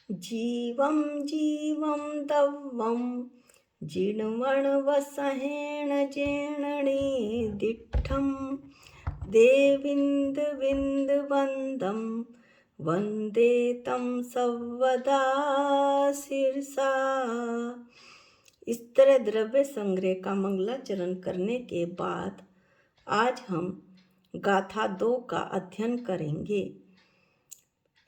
जीवं जीवं दव्वं जिण्वण्वसहेण जेणणे दिट्ठं देविन्दुविन्दुवन्दं वन्दे तं सर्वदा शिरसा। इस तरह द्रव्य संग्रह का मंगलाचरण करने के बाद आज हम गाथा 2 का अध्ययन करेंगे।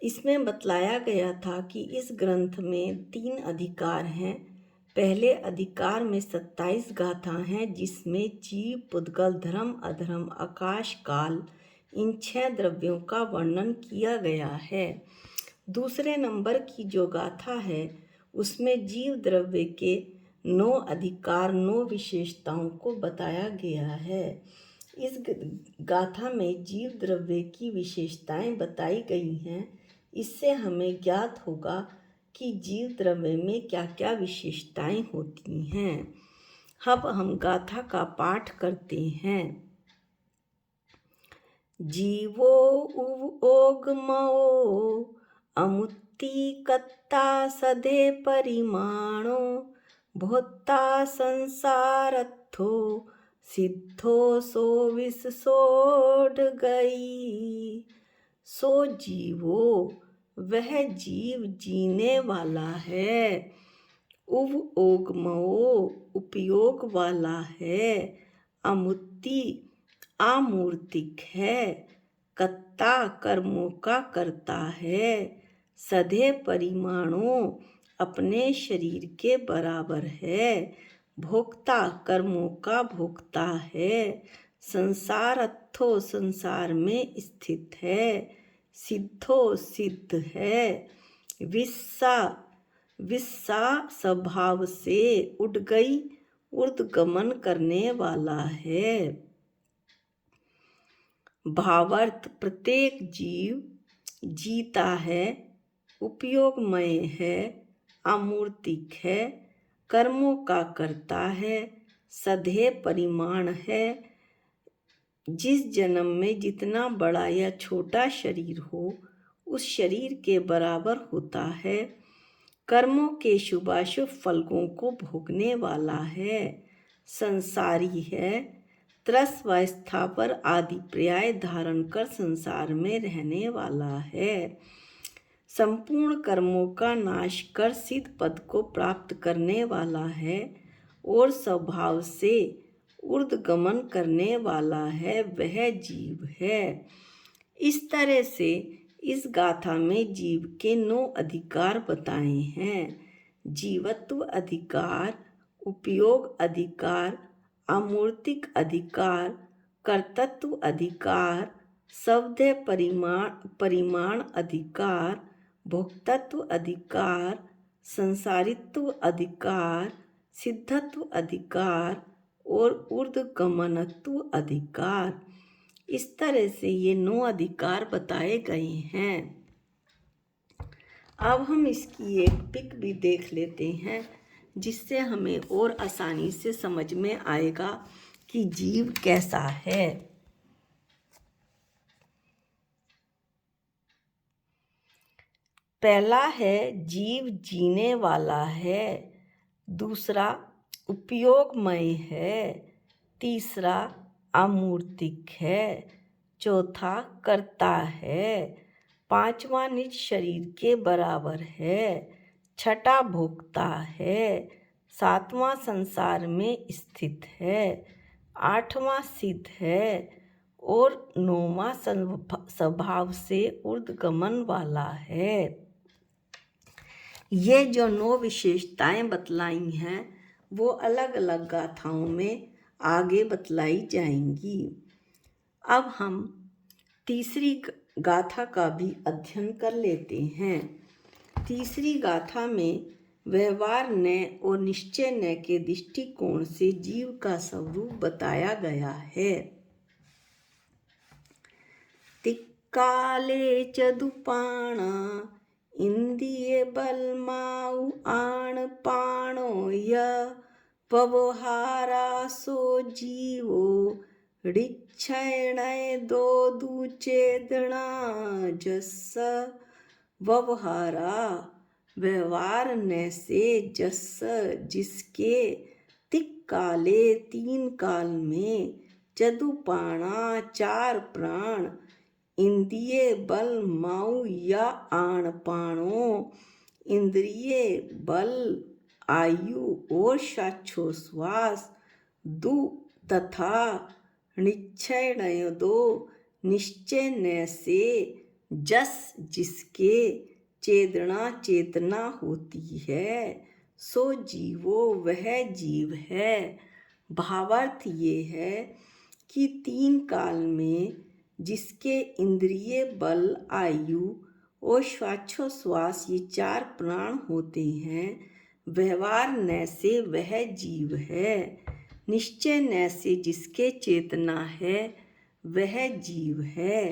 इसमें बतलाया गया था कि इस ग्रंथ में 3 अधिकार हैं। पहले अधिकार में 27 गाथा हैं, जिसमें जीव, पुद्गल, धर्म, अधर्म, आकाश, काल, इन 6 द्रव्यों का वर्णन किया गया है। दूसरे नंबर की जो गाथा है उसमें जीव द्रव्य के 9 अधिकार, 9 विशेषताओं को बताया गया है। इस गाथा में जीव द्रव्य की विशेषताएं बताई गई हैं। इससे हमें ज्ञात होगा कि जीव द्रव्य में क्या क्या विशेषताएं होती हैं। अब हम गाथा का पाठ करते हैं। जीवो ओगमो अमुत्ति कत्ता सदे परिमाणो भोक्ता संसारत्थो सिद्धो सो विसोड गई। सो जीवो, वह जीव जीने वाला है। उव ओगमो, उपयोग वाला है। अमुत्ति, आमूर्तिक है। कत्ता, कर्मों का करता है। सधे परिमाणों, अपने शरीर के बराबर है। भोक्ता, कर्मों का भोक्ता है। संसारत्थो, संसार में स्थित है। सिद्धो, सिद्ध है। विस्सा, विस्सा स्वभाव से उठ गई, ऊर्ध्वगमन करने वाला है। भावार्थ, प्रत्येक जीव जीता है, उपयोगमय है, अमूर्तिक है, कर्मों का करता है, सधे परिमाण है। जिस जन्म में जितना बड़ा या छोटा शरीर हो उस शरीर के बराबर होता है। कर्मों के शुभाशुभ फलों को भोगने वाला है। संसारी है। त्रस व स्थावर आदि पर्याय धारण कर संसार में रहने वाला है। संपूर्ण कर्मों का नाश कर सिद्ध पद को प्राप्त करने वाला है और स्वभाव से ऊर्ध्वगमन करने वाला है, वह जीव है। इस तरह से इस गाथा में जीव के 9 अधिकार बताए हैं। जीवत्व अधिकार, उपयोग अधिकार, अमूर्तिक अधिकार, कर्तृत्व अधिकार, शब्द परिमाण अधिकार, भोक्तत्व अधिकार, संसारित्व अधिकार, सिद्धत्व अधिकार और ऊर्ध्वगमनत्व अधिकार। इस तरह से ये 9 अधिकार बताए गए हैं। अब हम इसकी एक पिक भी देख लेते हैं, जिससे हमें और आसानी से समझ में आएगा कि जीव कैसा है। पहला है जीव जीने वाला है। दूसरा उपयोगमय है। तीसरा अमूर्तिक है। चौथा कर्ता है। पांचवा निज शरीर के बराबर है। छठा भोक्ता है। सातवां संसार में स्थित है। आठवां सिद्ध है और 9वां स्वभाव से ऊर्ध्वगमन वाला है। ये जो 9 विशेषताएं बतलाई हैं वो अलग अलग गाथाओं में आगे बतलाई जाएंगी। अब हम तीसरी गाथा का भी अध्ययन कर लेते हैं। तीसरी गाथा में व्यवहार न्याय और निश्चय न्याय के दृष्टिकोण से जीव का स्वरूप बताया गया है। तिक्काले चदुपाणा इंद्रिय बलमाउ आण पाणो य व्यवहारा सो जीवो ऋक्षण दो दूचेदना जस व्यवहारा व्यवहार न से जस जिसके तिक काले तीन काल में चतुपाणा चार प्राण इंद्रिय बल माऊ या आण पाणो इंद्रिय बल आयु और श्वासोश्वास दु तथा निश्चय नय दो निश्चय न से जस जिसके चेतना चेतना होती है सो जीवो वह जीव है। भावार्थ ये है कि तीन काल में जिसके इंद्रिय बल आयु और श्वासोश्वास ये चार प्राण होते हैं, व्यवहार न से वह जीव है, निश्चय न से जिसके चेतना है वह जीव है।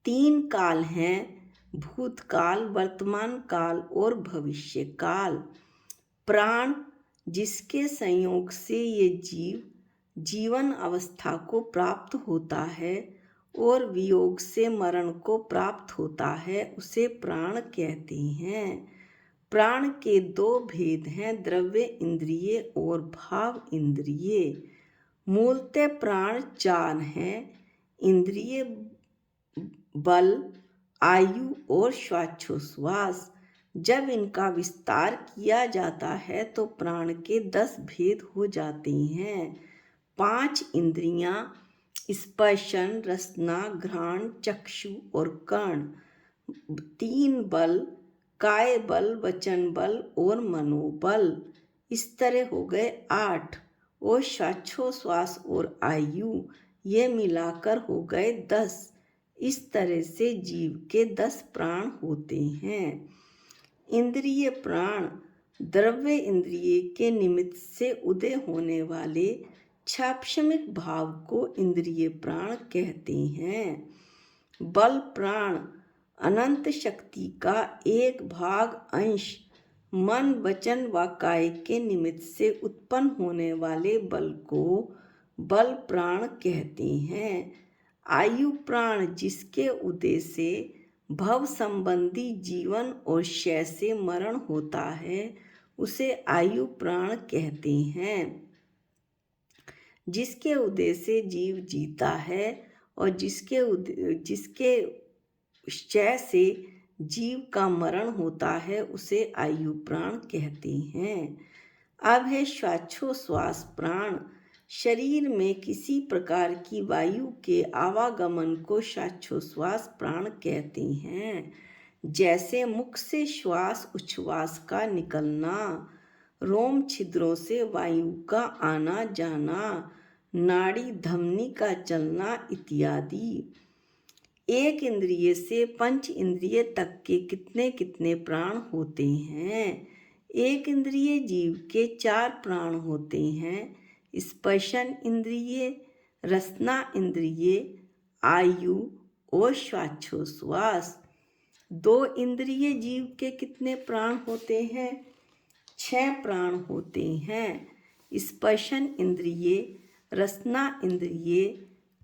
तीन काल हैं, भूतकाल, वर्तमान काल और भविष्य काल। प्राण जिसके संयोग से ये जीव जीवन अवस्था को प्राप्त होता है और वियोग से मरण को प्राप्त होता है, उसे प्राण कहते हैं। प्राण के दो भेद हैं, द्रव्य इंद्रिय और भाव इंद्रिय। मूलतः प्राण चार हैं, इंद्रिय बल आयु और श्वासोश्वास। जब इनका विस्तार किया जाता है तो प्राण के 10 भेद हो जाते हैं। 5 इंद्रियां स्पर्शन, रसना, घ्राण, चक्षु और कर्ण। 3 बल काय बल, वचन बल और मनोबल। इस तरह हो गए 8 और श्वासोश्वास और आयु ये मिलाकर हो गए 10। इस तरह से जीव के 10 प्राण होते हैं। इंद्रिय प्राण द्रव्य इंद्रिय के निमित्त से उदय होने वाले क्षापशमिक भाव को इंद्रिय प्राण कहते हैं। बल प्राण अनंत शक्ति का एक भाग अंश मन वचन व काय के निमित्त से उत्पन्न होने वाले बल को बल प्राण कहते हैं। आयु प्राण जिसके उदय से भव संबंधी जीवन और क्षय से मरण होता है उसे आयु प्राण कहते हैं। जिसके उदय से जीव जीता है और जिसके क्षय से जीव का मरण होता है उसे आयु प्राण कहते हैं। अब है श्वासोश्वास प्राण। शरीर में किसी प्रकार की वायु के आवागमन को श्वासोश्वास प्राण कहते हैं। जैसे मुख से श्वास उच्छ्वास का निकलना, रोम छिद्रों से वायु का आना जाना, नाड़ी धमनी का चलना इत्यादि। एक इंद्रिय से 5 इंद्रिय तक के कितने कितने प्राण होते हैं। एक इंद्रिय जीव के 4 प्राण होते हैं, स्पर्शन इंद्रिय, रसना इंद्रिय, आयु और श्वासोश्वास। 2 इंद्रिय जीव के कितने प्राण होते हैं? 6 प्राण होते हैं। स्पर्शन इंद्रिय, रसना इंद्रिय,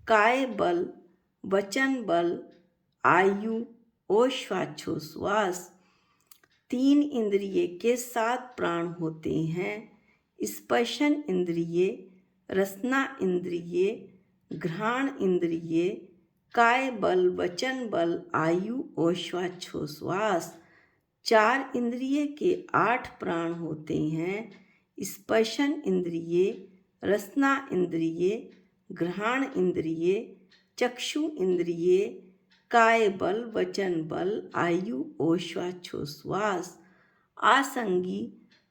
काय बल, वचन बल, आयु और श्वासोश्वास। 3 इंद्रिय के 7 प्राण होते हैं। स्पर्शन इंद्रिय, रसना इंद्रिय, घ्राण इंद्रिय, काय बल, वचन बल, आयु और श्वासोश्वास। 4 इंद्रिय के 8 प्राण होते हैं। स्पर्शन इंद्रिय, रसना इंद्रिय, घ्राण इंद्रिय, चक्षु इंद्रिय, काय बल, वचन बल, आयु और श्वासोश्वास। आसंगी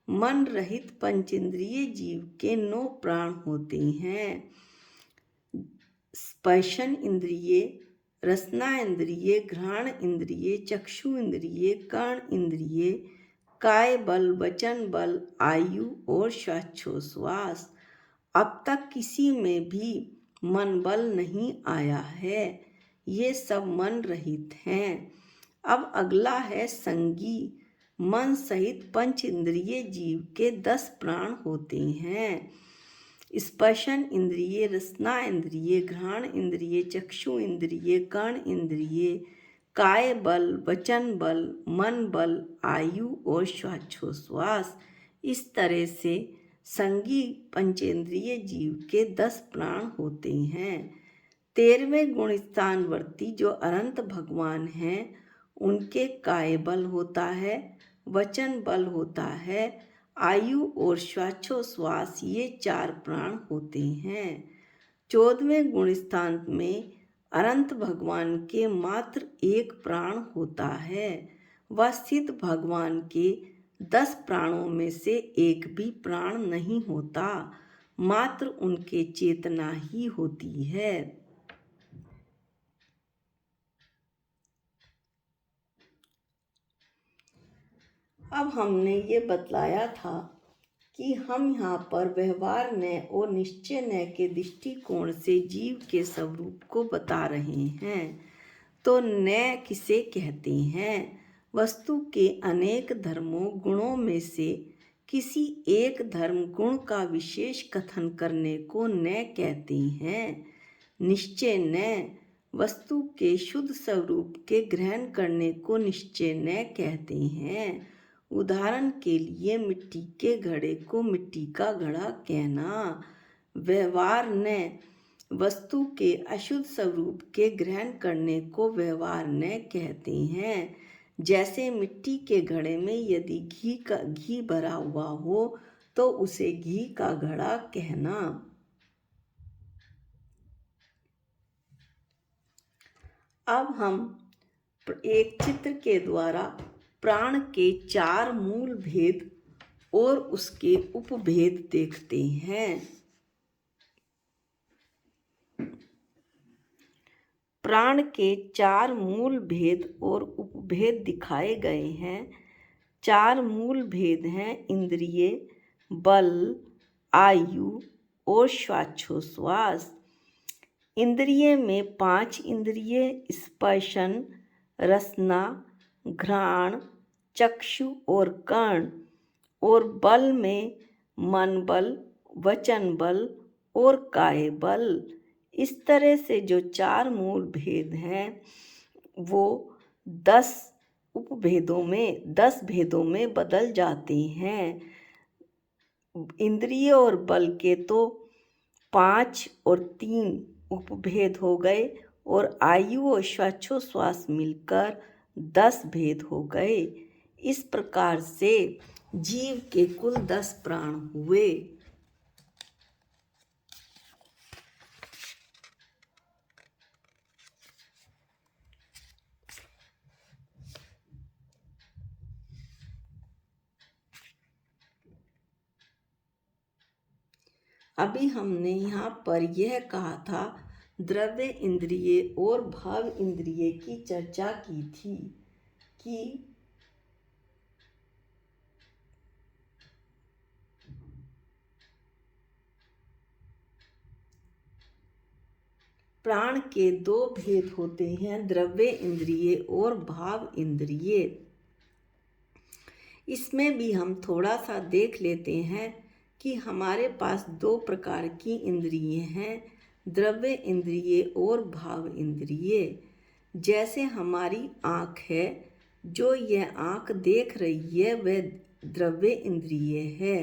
मन रहित पंचेंद्रिय जीव के 9 प्राण होते हैं। स्पर्शन इंद्रिय, रसना इंद्रिय, घ्राण इंद्रिय, चक्षु इंद्रिय, कर्ण इंद्रिय, काय बल, वचन बल, आयु और श्वासोश्वास। अब तक किसी में भी मन बल नहीं आया है, ये सब मन रहित हैं। अब अगला है संगी। मन सहित पंच इंद्रिय जीव के 10 प्राण होते हैं। स्पर्शन इंद्रिय, रसना इंद्रिय, घ्राण इंद्रिय, चक्षु इंद्रिय, कर्ण इंद्रिय, काय बल, वचन बल, मन बल, आयु और श्वासोच्छ्वास। इस तरह से संगी पंचेंद्रिय जीव के 10 प्राण होते हैं। 13वें गुण स्थानवर्ती जो अनंत भगवान हैं उनके काय बल होता है, वचन बल होता है, आयु और श्वासोच्छ्वास, ये 4 प्राण होते हैं। 14वें गुण स्थान में अनंत भगवान के मात्र 1 प्राण होता है। वह सिद्ध भगवान के 10 प्राणों में से एक भी प्राण नहीं होता, मात्र उनके चेतना ही होती है। अब हमने ये बतलाया था कि हम यहाँ पर व्यवहार न्याय और निश्चय न्याय के दृष्टिकोण से जीव के स्वरूप को बता रहे हैं। तो न्याय किसे कहते हैं? वस्तु के अनेक धर्मों गुणों में से किसी एक धर्म गुण का विशेष कथन करने को न्याय कहते हैं। निश्चय न्याय वस्तु के शुद्ध स्वरूप के ग्रहण करने को निश्चय न्याय कहते हैं। उदाहरण के लिए मिट्टी के घड़े को मिट्टी का घड़ा कहना। व्यवहार न्याय वस्तु के अशुद्ध स्वरूप के ग्रहण करने को व्यवहार न्याय कहते हैं। जैसे मिट्टी के घड़े में यदि घी भरा हुआ हो तो उसे घी का घड़ा कहना। अब हम एक चित्र के द्वारा प्राण के 4 मूल भेद और उसके उपभेद देखते हैं। प्राण के 4 मूल भेद और उपभेद दिखाए गए हैं। 4 मूल भेद हैं इंद्रिय, बल, आयु और श्वासोच्छ्वास। इंद्रिय में 5 इंद्रिय स्पर्शन, रसना, घ्राण, चक्षु और कर्ण, और बल में मन बल, वचन बल और काय बल। इस तरह से जो 4 मूल भेद हैं वो 10 भेदों में बदल जाते हैं। इंद्रिय और बल के तो 5 और 3 उपभेद हो गए और आयु और श्वासोच्छ्वास मिलकर 10 भेद हो गए। इस प्रकार से जीव के कुल 10 प्राण हुए। अभी हमने यहाँ पर यह कहा था द्रव्य इंद्रिय और भाव इंद्रिय की चर्चा की थी कि प्राण के 2 भेद होते हैं, द्रव्य इंद्रिय और भाव इंद्रिय। इसमें भी हम थोड़ा सा देख लेते हैं कि हमारे पास 2 प्रकार की इंद्रिय हैं, द्रव्य इंद्रिय और भाव इंद्रिय। जैसे हमारी आँख है, जो यह आँख देख रही है वह द्रव्य इंद्रिय है,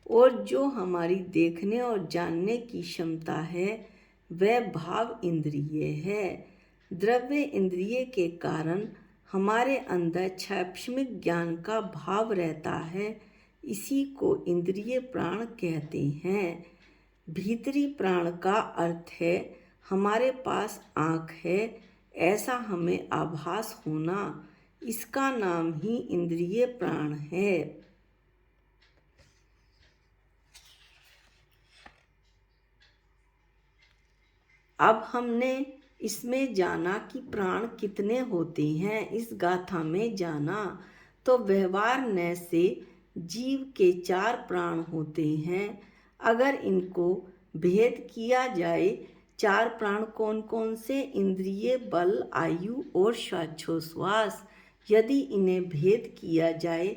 और जो हमारी देखने और जानने की क्षमता है वह भाव इंद्रिय है। द्रव्य इंद्रिय के कारण हमारे अंदर क्षैप्ष्मिक ज्ञान का भाव रहता है, इसी को इंद्रिय प्राण कहते हैं। भीतरी प्राण का अर्थ है हमारे पास आँख है ऐसा हमें आभास होना, इसका नाम ही इंद्रिय प्राण है। अब हमने इसमें जाना कि प्राण कितने होते हैं, इस गाथा में जाना तो व्यवहार न्याय से जीव के 4 प्राण होते हैं। अगर इनको भेद किया जाए, 4 प्राण कौन कौन से? इंद्रिय, बल, आयु और श्वासोच्छ्वास। यदि इन्हें भेद किया जाए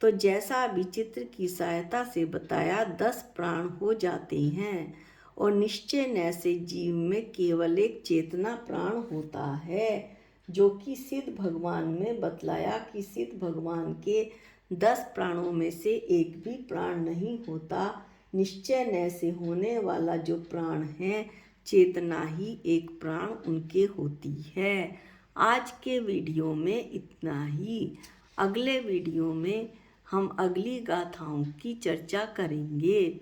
तो जैसा अभी चित्र की सहायता से बताया 10 प्राण हो जाते हैं, और निश्चय न्याय से जीव में केवल एक चेतना प्राण होता है जो कि सिद्ध भगवान में बतलाया कि सिद्ध भगवान के 10 प्राणों में से एक भी प्राण नहीं होता। निश्चय न से होने वाला जो प्राण है, चेतना ही एक प्राण उनके होती है। आज के वीडियो में इतना ही। अगले वीडियो में हम अगली गाथाओं की चर्चा करेंगे।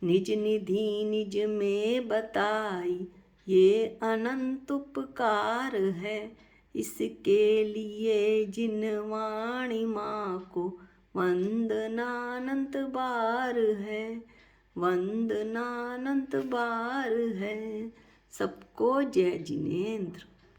निज निधि निज में बताई, ये अनंत उपकार है। इसके लिए जिन वाणी माँ को वंदनानंत बार है, वंदनानंत बार है। सबको जय जिनेंद्र।